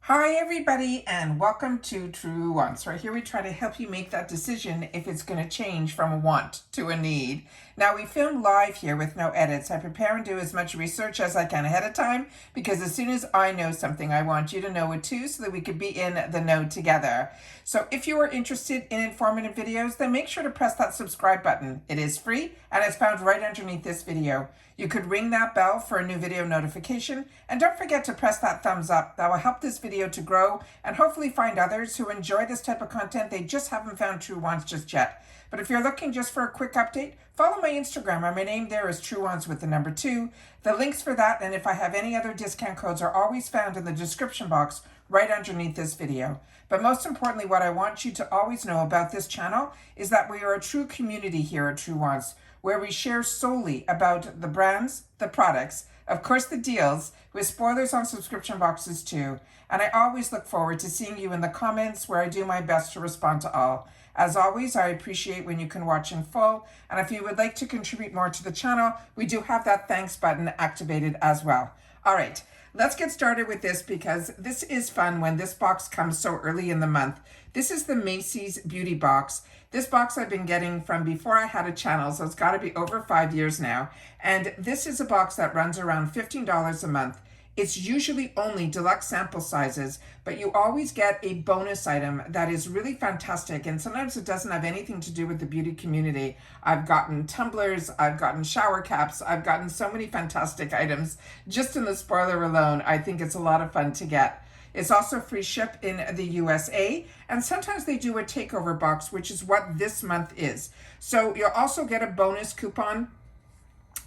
Hi everybody and welcome to Truewants. Right here we try to help you make that decision if it's going to change from a want to a need. Now we film live here with no edits. I prepare and do as much research as I can ahead of time because as soon as I know something I want you to know it too so that we could be in the know together. So if you are interested in informative videos, then make sure to press that subscribe button. It is free and it's found right underneath this video. You could ring that bell for a new video notification, and don't forget to press that thumbs up. That will help this video to grow and hopefully find others who enjoy this type of content. They just haven't found Truewants just yet. But if you're looking just for a quick update, follow my Instagram. My name there is Truewants with the number 2. The links for that and if I have any other discount codes are always found in the description box right underneath this video. But most importantly, what I want you to always know about this channel is that we are a true community here at Truewants, where we share solely about the brands, the products, of course the deals, with spoilers on subscription boxes too. And I always look forward to seeing you in the comments where I do my best to respond to all. As always, I appreciate when you can watch in full. And if you would like to contribute more to the channel, we do have that thanks button activated as well. All right, let's get started with this because this is fun when this box comes so early in the month. This is the Macy's beauty box. This box I've been getting from before I had a channel, so it's got to be over 5 years now. And this is a box that runs around $15 a month. It's usually only deluxe sample sizes, but you always get a bonus item that is really fantastic. And sometimes it doesn't have anything to do with the beauty community. I've gotten tumblers, I've gotten shower caps, I've gotten so many fantastic items. Just in the spoiler alone, I think it's a lot of fun to get. It's also free ship in the USA, and sometimes they do a takeover box, which is what this month is. So you'll also get a bonus coupon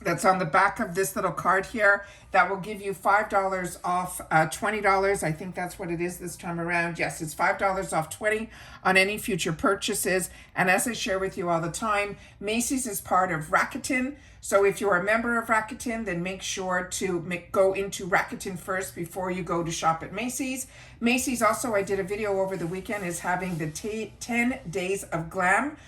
that's on the back of this little card here that will give you $5 off $20. I think that's what it is this time around. Yes, it's $5 off 20 on any future purchases. And as I share with you all the time, Macy's is part of Rakuten. So if you're a member of Rakuten, then make sure to go into Rakuten first before you go to shop at Macy's. Macy's also, I did a video over the weekend, is having the 10 days of glam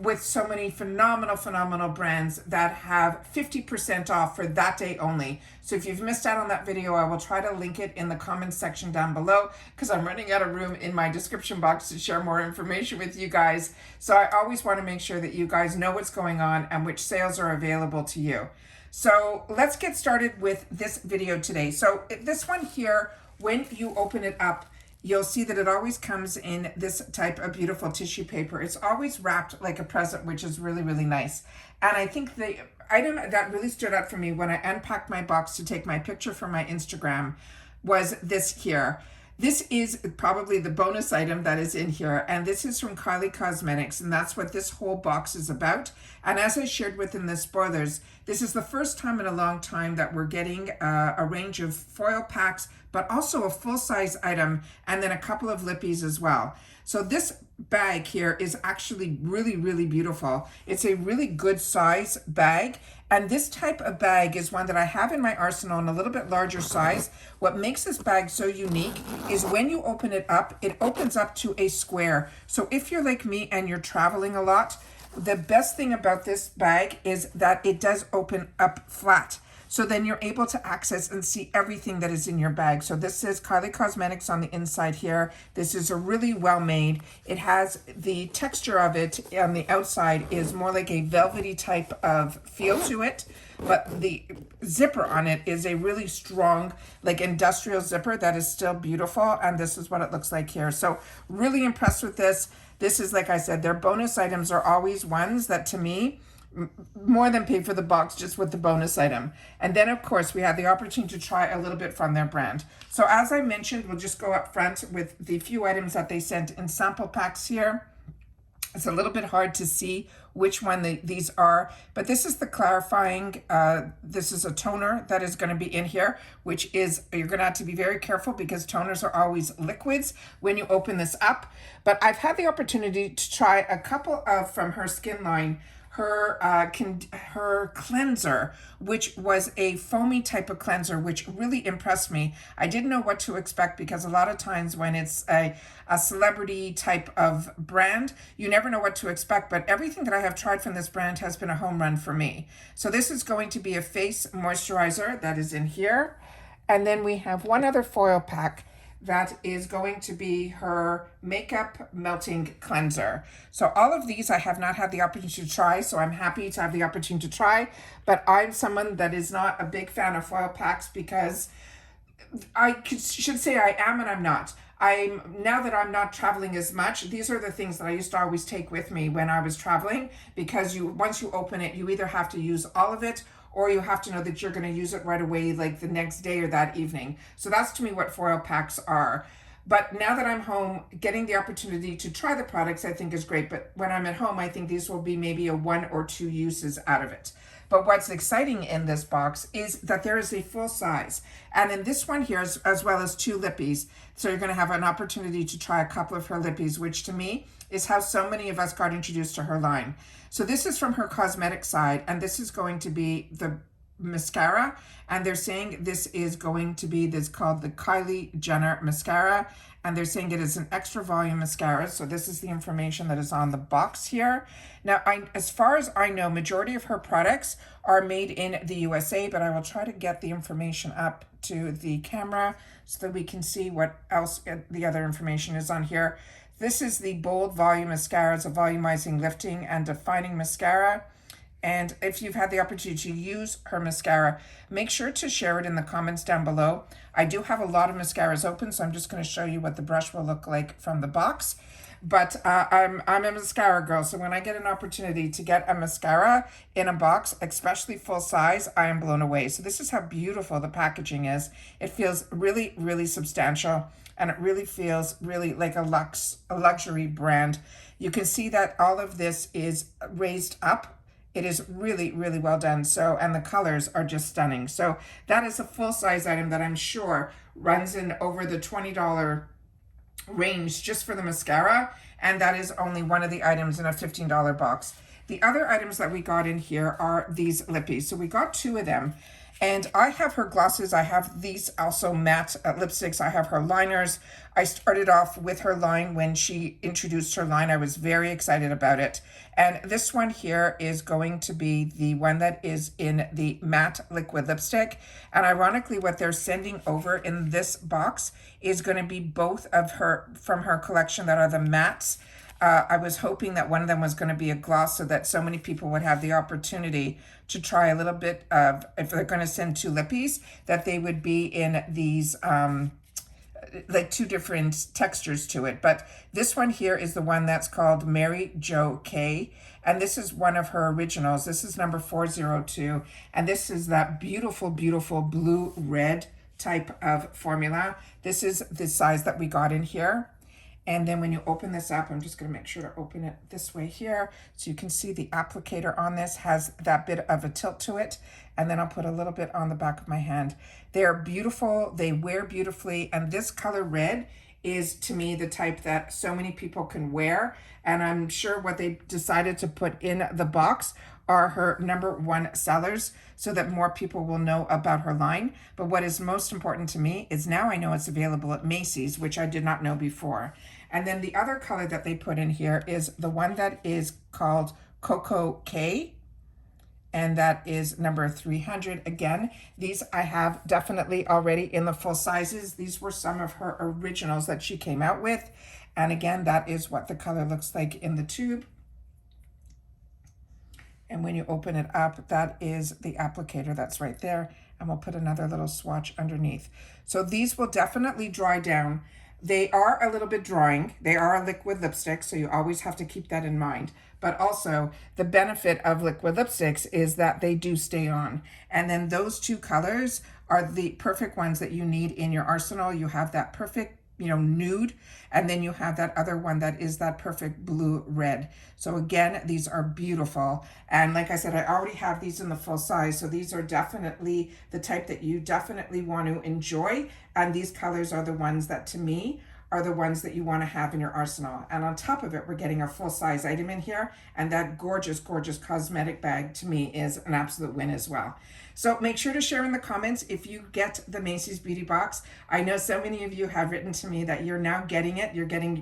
with so many phenomenal brands that have 50% off for that day only. So if you've missed out on that video, I will try to link it in the comments section down below because I'm running out of room in my description box to share more information with you guys. So I always want to make sure that you guys know what's going on and which sales are available to you. So let's get started with this video today. So this one here, when you open it up, you'll see that it always comes in this type of beautiful tissue paper. It's always wrapped like a present, which is really nice. And I think the item that really stood out for me when I unpacked my box to take my picture for my Instagram was this here. This is probably the bonus item that is in here, and this is from Kylie Cosmetics, and that's what this whole box is about. And as I shared within the spoilers, this is the first time in a long time that we're getting a range of foil packs, but also a full-size item, and then a couple of lippies as well. So this bag here is actually really beautiful. It's a really good size bag, and this type of bag is one that I have in my arsenal in a little bit larger size. What makes this bag so unique is when you open it up, it opens up to a square. So if you're like me and you're traveling a lot, the best thing about this bag is that it does open up flat. So then you're able to access and see everything that is in your bag. So this says Kylie Cosmetics on the inside here. This is a really well made. It has the texture of it on the outside is more like a velvety type of feel to it. But the zipper on it is a really strong, like industrial zipper that is still beautiful. And this is what it looks like here. So really impressed with this. This is, like I said, their bonus items are always ones that to me, more than pay for the box just with the bonus item. And then of course we had the opportunity to try a little bit from their brand. So as I mentioned, we'll just go up front with the few items that they sent in sample packs here. It's a little bit hard to see which one these are, but this is the clarifying, this is a toner that is going to be in here, which is, you're going to have to be very careful because toners are always liquids when you open this up. But I've had the opportunity to try a couple of from her skin line, her cleanser, which was a foamy type of cleanser, which really impressed me. I didn't know what to expect because a lot of times when it's a celebrity type of brand, you never know what to expect, but everything that I have tried from this brand has been a home run for me. So this is going to be a face moisturizer that is in here. And then we have one other foil pack that is going to be her makeup melting cleanser. So all of these I have not had the opportunity to try, so I'm happy to have the opportunity to try, but I'm someone that is not a big fan of foil packs because should say I am and I'm not. Now that I'm not traveling as much, these are the things that I used to always take with me when I was traveling, because once you open it, you either have to use all of it or you have to know that you're going to use it right away, like the next day or that evening. So that's to me what foil packs are. But now that I'm home, getting the opportunity to try the products, I think is great. But when I'm at home, I think these will be maybe a 1 or 2 uses out of it. But what's exciting in this box is that there is a full size. And in this one here, as well as 2 lippies. So you're going to have an opportunity to try a couple of her lippies, which to me is how so many of us got introduced to her line. So this is from her cosmetic side, and this is going to be the mascara. And they're saying this is going to be this called the Kylie Jenner mascara. And they're saying it is an extra volume mascara. So this is the information that is on the box here. Now, as far as I know, majority of her products are made in the USA, but I will try to get the information up to the camera so that we can see what else the other information is on here. This is the Bold Volume Mascara. It's a volumizing, lifting, and defining mascara. And if you've had the opportunity to use her mascara, make sure to share it in the comments down below. I do have a lot of mascaras open, so I'm just going to show you what the brush will look like from the box. But I'm a mascara girl, so when I get an opportunity to get a mascara in a box, especially full size, I am blown away. So this is how beautiful the packaging is. It feels really, really substantial, and it really feels really like a luxury brand. You can see that all of this is raised up. It is really, really well done. So, and the colors are just stunning. So that is a full-size item that I'm sure runs in over the $20 range just for the mascara. And that is only one of the items in a $15 box. The other items that we got in here are these lippies. So we got 2 of them. And I have her glosses. I have these also matte lipsticks. I have her liners. I started off with her line when she introduced her line. I was very excited about it. And this one here is going to be the one that is in the matte liquid lipstick. And ironically, what they're sending over in this box is going to be both of her from her collection that are the mattes. I was hoping that one of them was going to be a gloss so that so many people would have the opportunity to try a little bit of, if they're going to send 2 lippies, that they would be in these like 2 different textures to it. But this one here is the one that's called Mary Jo K. And this is one of her originals. This is number 402. And this is that beautiful, beautiful blue-red type of formula. This is the size that we got in here. And then when you open this up, I'm just going to make sure to open it this way here. So you can see the applicator on this has that bit of a tilt to it. And then I'll put a little bit on the back of my hand. They're beautiful. They wear beautifully. And this color red is, to me, the type that so many people can wear. And I'm sure what they decided to put in the box are her #1 sellers so that more people will know about her line. But what is most important to me is now I know it's available at Macy's, which I did not know before. And then the other color that they put in here is the one that is called Cocoa K. And that is number 300. Again, these I have definitely already in the full sizes. These were some of her originals that she came out with. And again, that is what the color looks like in the tube. And when you open it up, that is the applicator that's right there. And we'll put another little swatch underneath. So these will definitely dry down. They are a little bit drying. They are a liquid lipstick, so you always have to keep that in mind. But also, the benefit of liquid lipsticks is that they do stay on. And then those 2 colors are the perfect ones that you need in your arsenal. You have that perfect, nude, and then you have that other one that is that perfect blue-red. So again, these are beautiful. And like I said, I already have these in the full size, so these are definitely the type that you definitely want to enjoy. And these colors are the ones that, to me, are the ones that you want to have in your arsenal. And on top of it, we're getting a full-size item in here, and that gorgeous, gorgeous cosmetic bag, to me, is an absolute win as well. So make sure to share in the comments if you get the Macy's Beauty Box. I know so many of you have written to me that you're now getting it.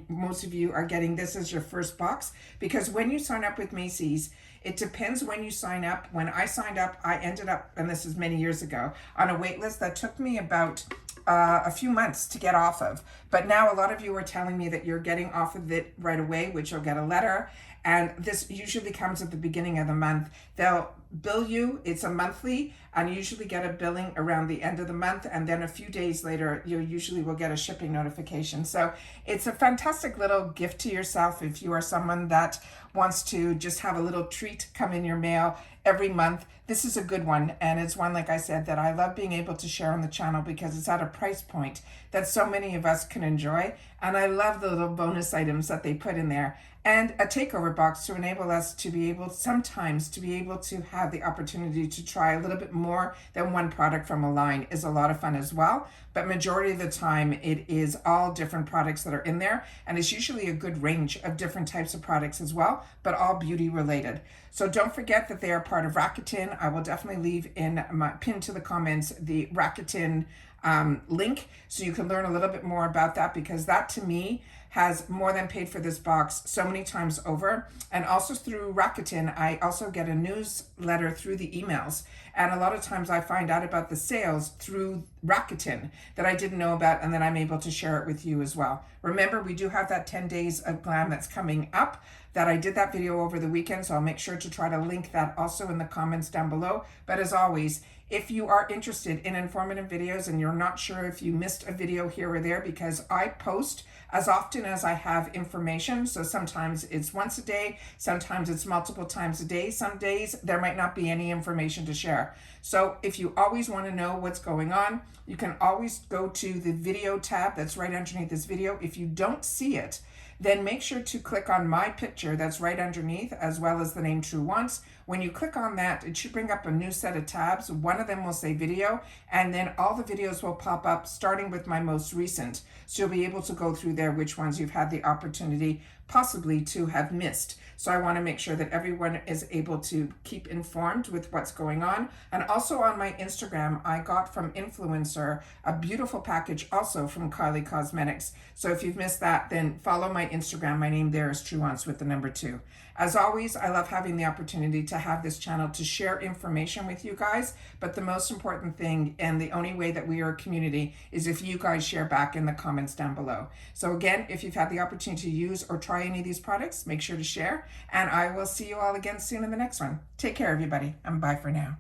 Most of you are getting this as your first box, because when you sign up with Macy's, it depends when you sign up. When I signed up, I ended up, and this is many years ago, on a wait list that took me about a few months to get off of. But now a lot of you are telling me that you're getting off of it right away, which you'll get a letter. And this usually comes at the beginning of the month. They'll bill you, it's a monthly, and you usually get a billing around the end of the month, and then a few days later you usually will get a shipping notification. So it's a fantastic little gift to yourself if you are someone that wants to just have a little treat come in your mail every month. This is a good one, and it's one, like I said, that I love being able to share on the channel because it's at a price point that so many of us can enjoy, and I love the little bonus items that they put in there, and a takeover box to enable us to be able sometimes to be able to have the opportunity to try a little bit more than one product from a line is a lot of fun as well. But majority of the time it is all different products that are in there, and it's usually a good range of different types of products as well, but all beauty related. So don't forget that they are part of Rakuten. I will definitely leave in my pin to the comments the Rakuten link so you can learn a little bit more about that, because that to me has more than paid for this box so many times over. And also through Rakuten, I also get a newsletter through the emails. And a lot of times I find out about the sales through Rakuten that I didn't know about, and then I'm able to share it with you as well. Remember, we do have that 10 days of glam that's coming up that I did that video over the weekend, so I'll make sure to try to link that also in the comments down below. But as always, if you are interested in informative videos and you're not sure if you missed a video here or there, because I post as often as I have information. So sometimes it's once a day, sometimes it's multiple times a day. Some days there might not be any information to share. So if you always want to know what's going on, you can always go to the video tab that's right underneath this video. If you don't see it, then make sure to click on my picture that's right underneath, as well as the name Truewants. When you click on that, it should bring up a new set of tabs. One of them will say video, and then all the videos will pop up starting with my most recent. So you'll be able to go through there which ones you've had the opportunity possibly to have missed. So I want to make sure that everyone is able to keep informed with what's going on. And also on my Instagram, I got from Influencer a beautiful package also from Kylie Cosmetics. So if you've missed that, then follow my Instagram. My name there is Truewants with the number 2. As always, I love having the opportunity to have this channel to share information with you guys. But the most important thing, and the only way that we are a community, is if you guys share back in the comments down below. So again, if you've had the opportunity to use or try any of these products, make sure to share. And I will see you all again soon in the next one. Take care, everybody, and bye for now.